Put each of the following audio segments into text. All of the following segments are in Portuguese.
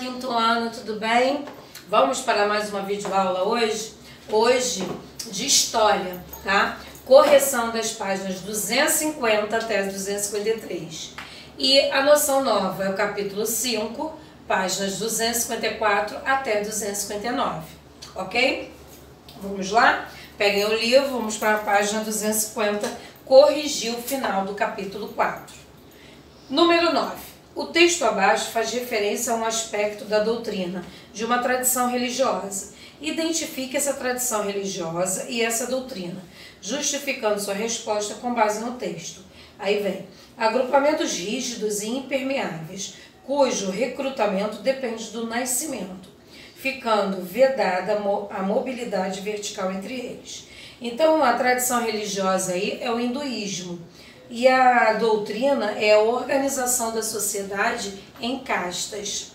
quinto ano, tudo bem? Vamos para mais uma videoaula hoje? Hoje de história, tá? Correção das páginas 250 até 253. E a noção nova é o capítulo 5, páginas 254 até 259, ok? Vamos lá? Peguem o livro, vamos para a página 250, corrigir o final do capítulo 4. Número 9. O texto abaixo faz referência a um aspecto da doutrina de uma tradição religiosa. Identifique essa tradição religiosa e essa doutrina, justificando sua resposta com base no texto. Aí vem, agrupamentos rígidos e impermeáveis, cujo recrutamento depende do nascimento, ficando vedada a mobilidade vertical entre eles. Então, a tradição religiosa aí é o hinduísmo. E a doutrina é a organização da sociedade em castas.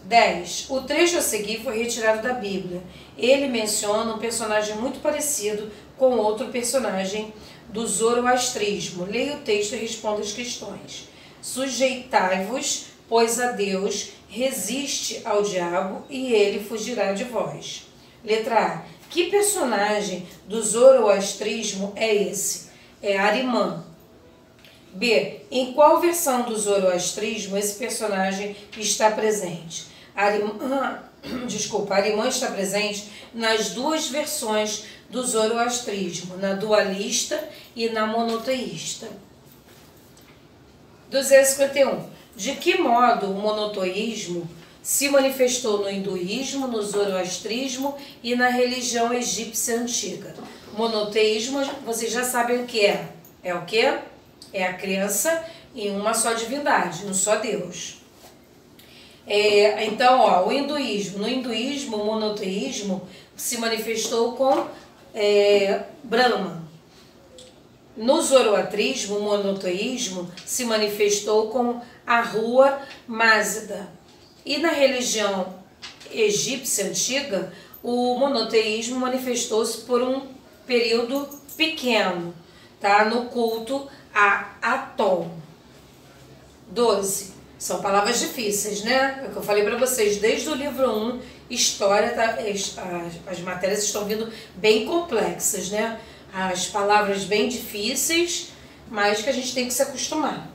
10. O trecho a seguir foi retirado da Bíblia. Ele menciona um personagem muito parecido com outro personagem do zoroastrismo. Leia o texto e responda as questões. Sujeitai-vos, pois a Deus, resiste ao diabo e ele fugirá de vós. Letra A. Que personagem do zoroastrismo é esse? É Arimã. B. Em qual versão do zoroastrismo esse personagem está presente? Arimã está presente nas duas versões do zoroastrismo, na dualista e na monoteísta. 251. De que modo o monoteísmo se manifestou no hinduísmo, no zoroastrismo e na religião egípcia antiga? Monoteísmo, vocês já sabem o que é. É o quê? É a crença em uma só divindade, um só Deus. Então, ó, no hinduísmo, o monoteísmo se manifestou com Brahma. No zoroastrismo, o monoteísmo se manifestou com Ahura Mazda. E na religião egípcia antiga, o monoteísmo manifestou-se por um período pequeno, tá? No culto a Atom. 12. São palavras difíceis, né? É o que eu falei para vocês, desde o livro 1, história, tá? As matérias estão vindo bem complexas, né? As palavras bem difíceis, mas que a gente tem que se acostumar.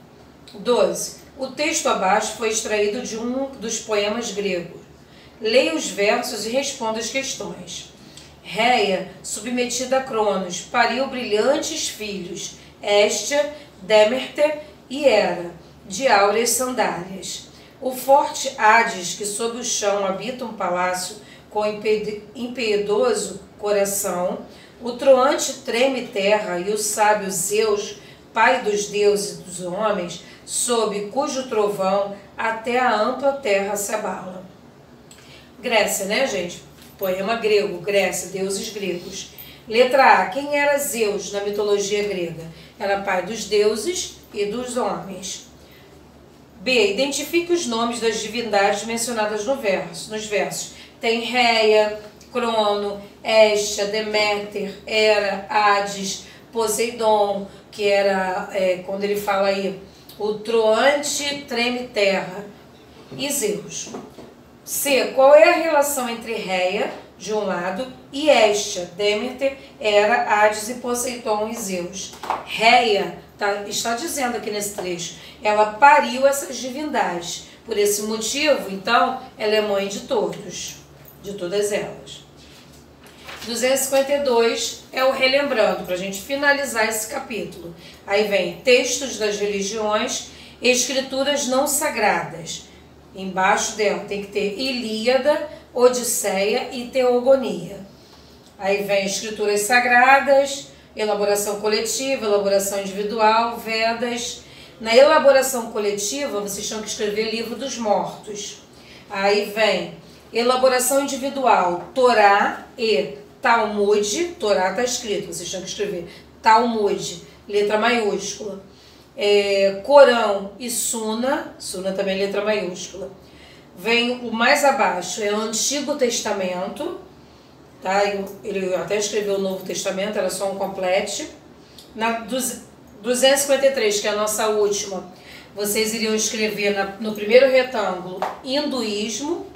12. O texto abaixo foi extraído de um dos poemas gregos. Leia os versos e responda as questões. Réia, submetida a Cronos, pariu brilhantes filhos, Héstia, Déméter e Hera, de áureas sandálias. O forte Hades, que sob o chão habita um palácio com impiedoso coração, o troante treme terra e o sábio Zeus, pai dos deuses e dos homens, sob cujo trovão até a ampla terra se abala. Grécia, né, gente? Poema grego, Grécia, deuses gregos. Letra A. Quem era Zeus na mitologia grega? Era pai dos deuses e dos homens. B. Identifique os nomes das divindades mencionadas nos versos. Tem Réia, Crono, Héstia, Deméter, Hera, Hades, Poseidon, que era, quando ele fala aí, o troante treme terra, e Zeus. C. Qual é a relação entre Réia, de um lado, e Héstia, Déméter, Hera, Hades e Poseidon e Zeus? Réia, está dizendo aqui nesse trecho, ela pariu essas divindades. Por esse motivo, então, ela é mãe de todos, de todas elas. 252 é o relembrando, para a gente finalizar esse capítulo. Aí vem textos das religiões, escrituras não sagradas. Embaixo dela tem que ter Ilíada, Odisseia e Teogonia. Aí vem escrituras sagradas, elaboração coletiva, elaboração individual, Vedas. Na elaboração coletiva, vocês têm que escrever Livro dos Mortos. Aí vem elaboração individual, Torá e Talmud. Torá está escrito, vocês têm que escrever Talmud, letra maiúscula. Corão e Suna também letra maiúscula. Vem o mais abaixo, é o Antigo Testamento, tá? Ele até escreveu o Novo Testamento, era só um complete. 253, que é a nossa última, vocês iriam escrever no primeiro retângulo hinduísmo,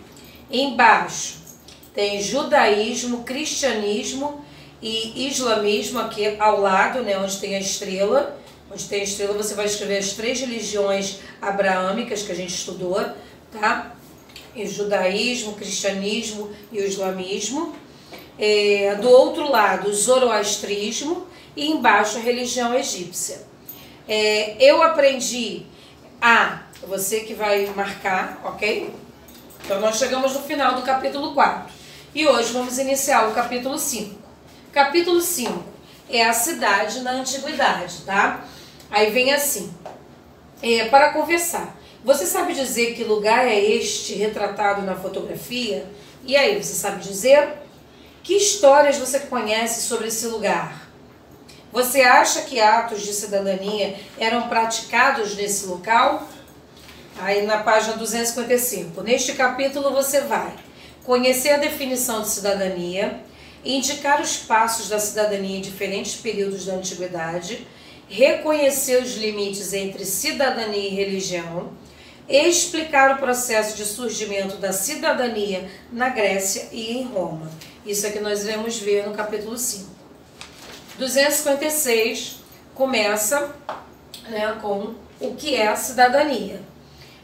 embaixo tem judaísmo, cristianismo e islamismo aqui ao lado, né, onde tem a estrela. Onde tem a estrela você vai escrever as 3 religiões abraâmicas que a gente estudou, tá? O judaísmo, o cristianismo e o islamismo. Do outro lado, o zoroastrismo e embaixo a religião egípcia. Eu aprendi você que vai marcar, ok? Então nós chegamos no final do capítulo 4 e hoje vamos iniciar o capítulo 5. Capítulo 5 é a cidade na antiguidade, tá? Aí vem assim, para conversar. Você sabe dizer que lugar é este retratado na fotografia? E aí, você sabe dizer? Que histórias você conhece sobre esse lugar? Você acha que atos de cidadania eram praticados nesse local? Aí na página 255. Neste capítulo você vai conhecer a definição de cidadania, indicar os passos da cidadania em diferentes períodos da antiguidade, reconhecer os limites entre cidadania e religião, explicar o processo de surgimento da cidadania na Grécia e em Roma. Isso é que nós iremos ver no capítulo 5. 256 começa, né, com o que é a cidadania.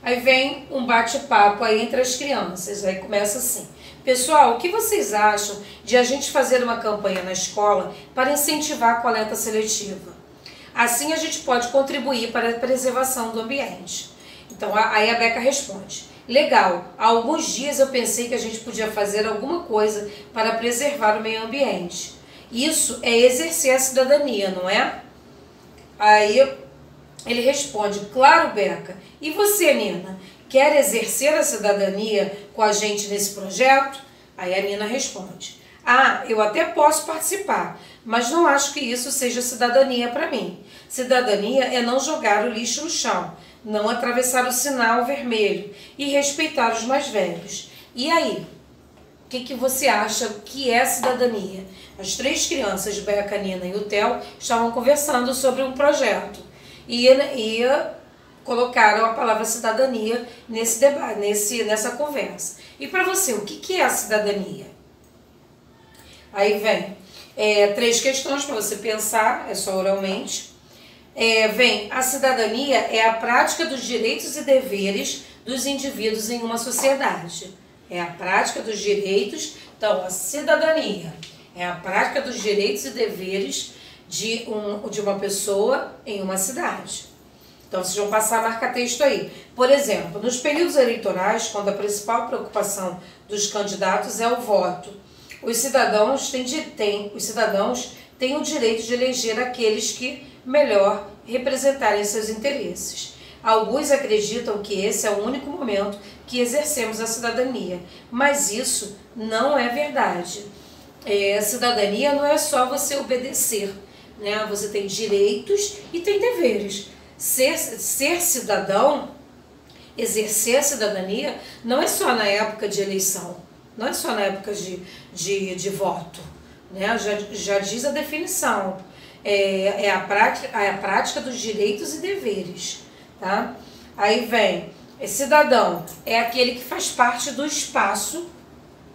Aí vem um bate-papo aí entre as crianças. Aí começa assim: pessoal, o que vocês acham de a gente fazer uma campanha na escola para incentivar a coleta seletiva? Assim a gente pode contribuir para a preservação do ambiente. Então aí a Beca responde: legal, há alguns dias eu pensei que a gente podia fazer alguma coisa para preservar o meio ambiente. Isso é exercer a cidadania, não é? Aí ele responde: claro, Beca. E você, Nina, quer exercer a cidadania com a gente nesse projeto? Aí a Nina responde: eu até posso participar, mas não acho que isso seja cidadania para mim. Cidadania é não jogar o lixo no chão, não atravessar o sinal vermelho e respeitar os mais velhos. E aí? O que você acha que é cidadania? As 3 crianças, Beca, Nina e o Theo, estavam conversando sobre um projeto e colocaram a palavra cidadania nesse debate, nessa conversa. E para você, o que é a cidadania? Aí vem 3 questões para você pensar, é só oralmente. A cidadania é a prática dos direitos e deveres dos indivíduos em uma sociedade. É a prática dos direitos, então a cidadania é a prática dos direitos e deveres de uma pessoa em uma cidade. Então vocês vão passar a marca-texto aí. Por exemplo, nos períodos eleitorais, quando a principal preocupação dos candidatos é o voto, os cidadãos têm o direito de eleger aqueles que melhor representarem seus interesses. Alguns acreditam que esse é o único momento que exercemos a cidadania, mas isso não é verdade. A cidadania não é só você obedecer, né? Você tem direitos e tem deveres. Ser cidadão, exercer a cidadania, não é só na época de eleição, não é só na época de voto, né? Já diz a definição. É a prática dos direitos e deveres, tá? Aí vem, cidadão é aquele que faz parte do espaço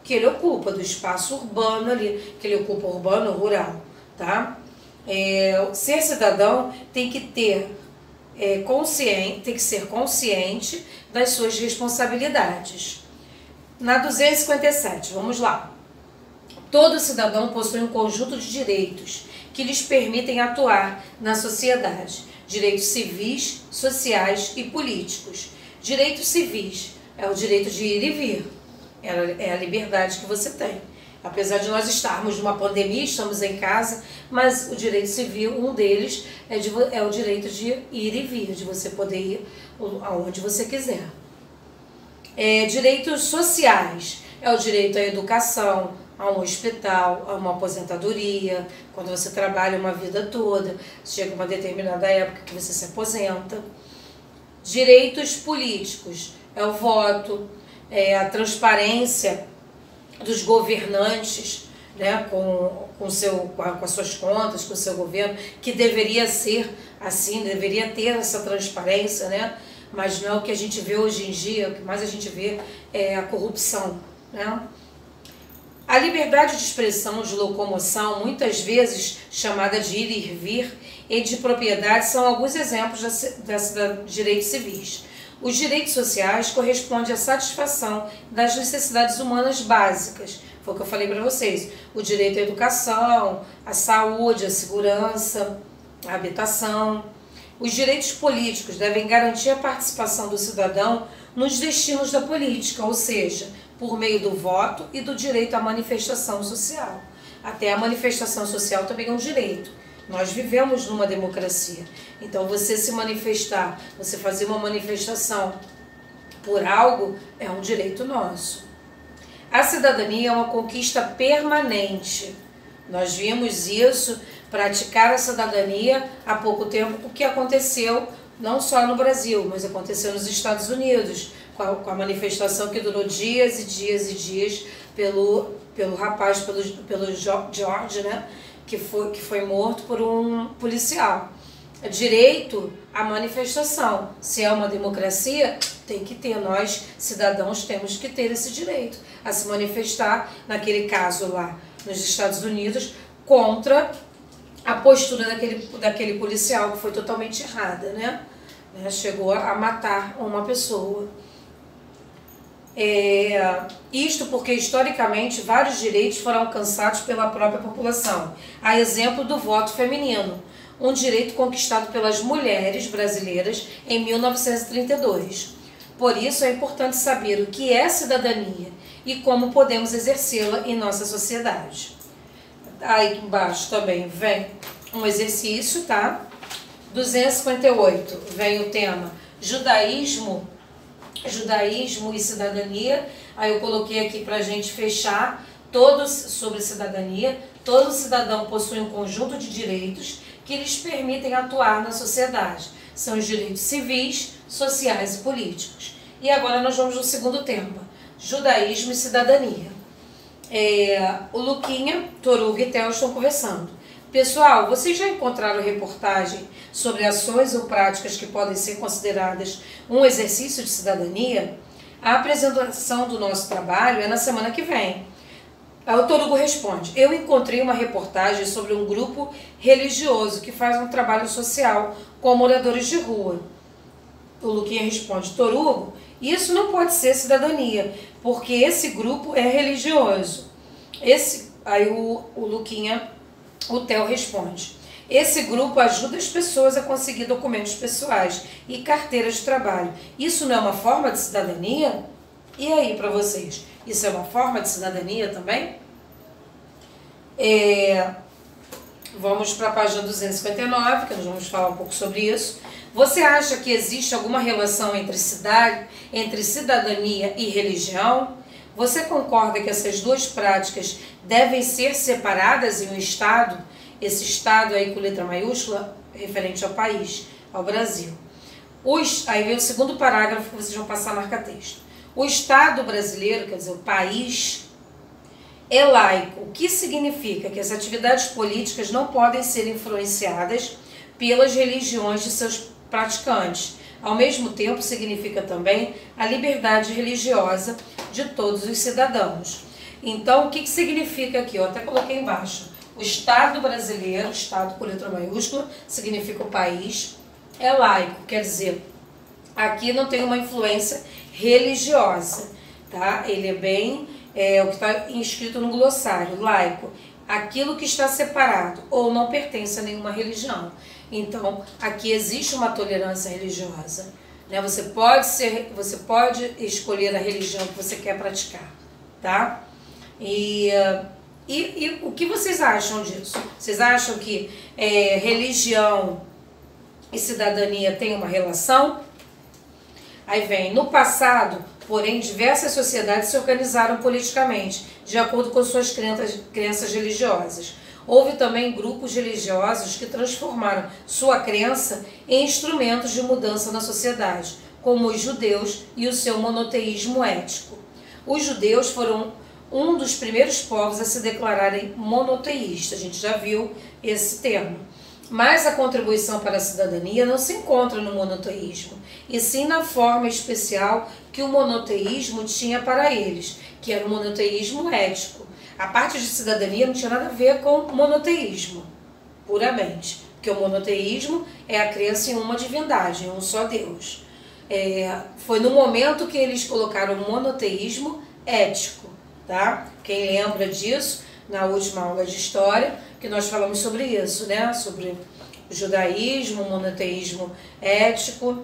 que ele ocupa, do espaço urbano ali, que ele ocupa, urbano ou rural, tá? Ser cidadão tem que ter tem que ser consciente das suas responsabilidades. Na 257, vamos lá. Todo cidadão possui um conjunto de direitos que lhes permitem atuar na sociedade. Direitos civis, sociais e políticos. Direitos civis é o direito de ir e vir. É a liberdade que você tem. Apesar de nós estarmos numa pandemia, estamos em casa, mas o direito civil, um deles, é o direito de ir e vir, de você poder ir aonde você quiser. Direitos sociais é o direito à educação, a um hospital, a uma aposentadoria, quando você trabalha uma vida toda, chega uma determinada época que você se aposenta. Direitos políticos é o voto, a transparência dos governantes, né, com as suas contas, com o seu governo, que deveria ser assim, deveria ter essa transparência, né? Mas não é o que a gente vê hoje em dia, o que mais a gente vê é a corrupção, né? A liberdade de expressão, de locomoção, muitas vezes chamada de ir e vir, e de propriedade, são alguns exemplos de direitos civis. Os direitos sociais correspondem à satisfação das necessidades humanas básicas. Foi o que eu falei para vocês. O direito à educação, à saúde, à segurança, à habitação. Os direitos políticos devem garantir a participação do cidadão nos destinos da política, ou seja, por meio do voto e do direito à manifestação social. Até a manifestação social também é um direito. Nós vivemos numa democracia. Então, você se manifestar, você fazer uma manifestação por algo, é um direito nosso. A cidadania é uma conquista permanente. Nós vimos isso, praticar a cidadania há pouco tempo, o que aconteceu não só no Brasil, mas aconteceu nos Estados Unidos, com a manifestação que durou dias e dias e dias pelo rapaz, pelo George, né? Que foi morto por um policial. Direito à manifestação. Se é uma democracia, tem que ter. Nós, cidadãos, temos que ter esse direito a se manifestar, naquele caso lá nos Estados Unidos, contra a postura daquele policial, que foi totalmente errada, né? Chegou a matar uma pessoa. Isto porque, historicamente, vários direitos foram alcançados pela própria população. A exemplo do voto feminino, um direito conquistado pelas mulheres brasileiras em 1932. Por isso, é importante saber o que é cidadania e como podemos exercê-la em nossa sociedade. Aí embaixo também vem um exercício, tá? 258, vem o tema judaísmo e cidadania. Aí eu coloquei aqui para a gente fechar todos sobre cidadania. Todo cidadão possui um conjunto de direitos que lhes permitem atuar na sociedade. São os direitos civis, sociais e políticos. E agora nós vamos no segundo tema, judaísmo e cidadania. O Luquinha, Torugo e Theo estão conversando. Pessoal, vocês já encontraram reportagem sobre ações ou práticas que podem ser consideradas um exercício de cidadania? A apresentação do nosso trabalho é na semana que vem. O Torugo responde: eu encontrei uma reportagem sobre um grupo religioso que faz um trabalho social com moradores de rua. O Luquinha responde: Torugo, isso não pode ser cidadania, porque esse grupo é religioso. Aí o Luquinha, o Theo responde: esse grupo ajuda as pessoas a conseguir documentos pessoais e carteiras de trabalho. Isso não é uma forma de cidadania? E aí, para vocês, isso é uma forma de cidadania também? Vamos para a página 259, que nós vamos falar um pouco sobre isso. Você acha que existe alguma relação entre cidadania e religião? Você concorda que essas duas práticas devem ser separadas em um Estado? Esse Estado aí com letra maiúscula, referente ao país, ao Brasil. Aí vem o segundo parágrafo que vocês vão passar a marca-texto. O Estado brasileiro, quer dizer, o país, é laico, o que significa que as atividades políticas não podem ser influenciadas pelas religiões de seus praticantes. Ao mesmo tempo, significa também a liberdade religiosa de todos os cidadãos. Então, o que significa aqui? Eu até coloquei embaixo. O Estado brasileiro, Estado com letra maiúscula, significa o país, é laico, quer dizer, aqui não tem uma influência religiosa, tá? Ele é bem, o que está inscrito no glossário, laico, aquilo que está separado ou não pertence a nenhuma religião. Então, aqui existe uma tolerância religiosa, né? Você pode escolher a religião que você quer praticar, tá? E o que vocês acham disso? Vocês acham que religião e cidadania têm uma relação? Aí vem, no passado, porém, diversas sociedades se organizaram politicamente, de acordo com suas crenças religiosas. Houve também grupos religiosos que transformaram sua crença em instrumentos de mudança na sociedade, como os judeus e o seu monoteísmo ético. Os judeus foram um dos primeiros povos a se declararem monoteístas. A gente já viu esse termo. Mas a contribuição para a cidadania não se encontra no monoteísmo, e sim na forma especial que o monoteísmo tinha para eles, que era o monoteísmo ético. A parte de cidadania não tinha nada a ver com o monoteísmo, puramente, porque o monoteísmo é a crença em uma divindade, em um só Deus. Foi no momento que eles colocaram o monoteísmo ético, tá? Quem lembra disso, na última aula de história, que nós falamos sobre isso, né? Sobre o judaísmo, o monoteísmo ético.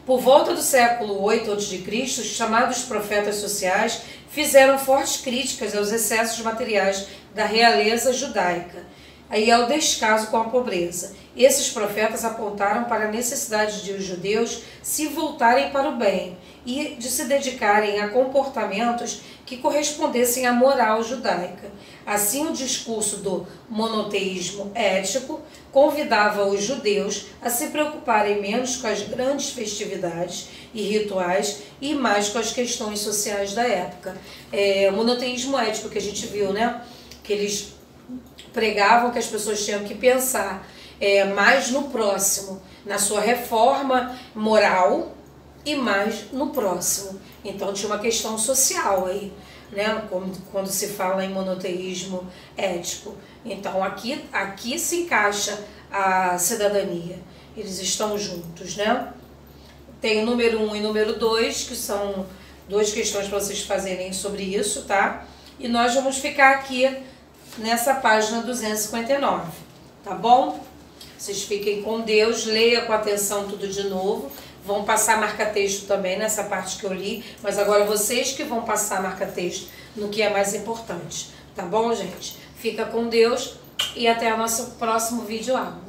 Por volta do século 8 a.C., os chamados profetas sociais fizeram fortes críticas aos excessos materiais da realeza judaica e ao descaso com a pobreza. Esses profetas apontaram para a necessidade de os judeus se voltarem para o bem e de se dedicarem a comportamentos que correspondessem à moral judaica. Assim, o discurso do monoteísmo ético convidava os judeus a se preocuparem menos com as grandes festividades e rituais e mais com as questões sociais da época. O monoteísmo ético que a gente viu, né? Que eles pregavam que as pessoas tinham que pensar mais no próximo, na sua reforma moral e mais no próximo. Então tinha uma questão social aí, né? Quando se fala em monoteísmo ético. Então aqui se encaixa a cidadania. Eles estão juntos, né? Tem o número 1 e número 2, que são duas questões para vocês fazerem sobre isso, tá? E nós vamos ficar aqui nessa página 259, tá bom? Vocês fiquem com Deus, leia com atenção tudo de novo. Vão passar marca-texto também nessa parte que eu li, mas agora vocês que vão passar marca-texto no que é mais importante, tá bom, gente? Fica com Deus e até o nosso próximo vídeo aula.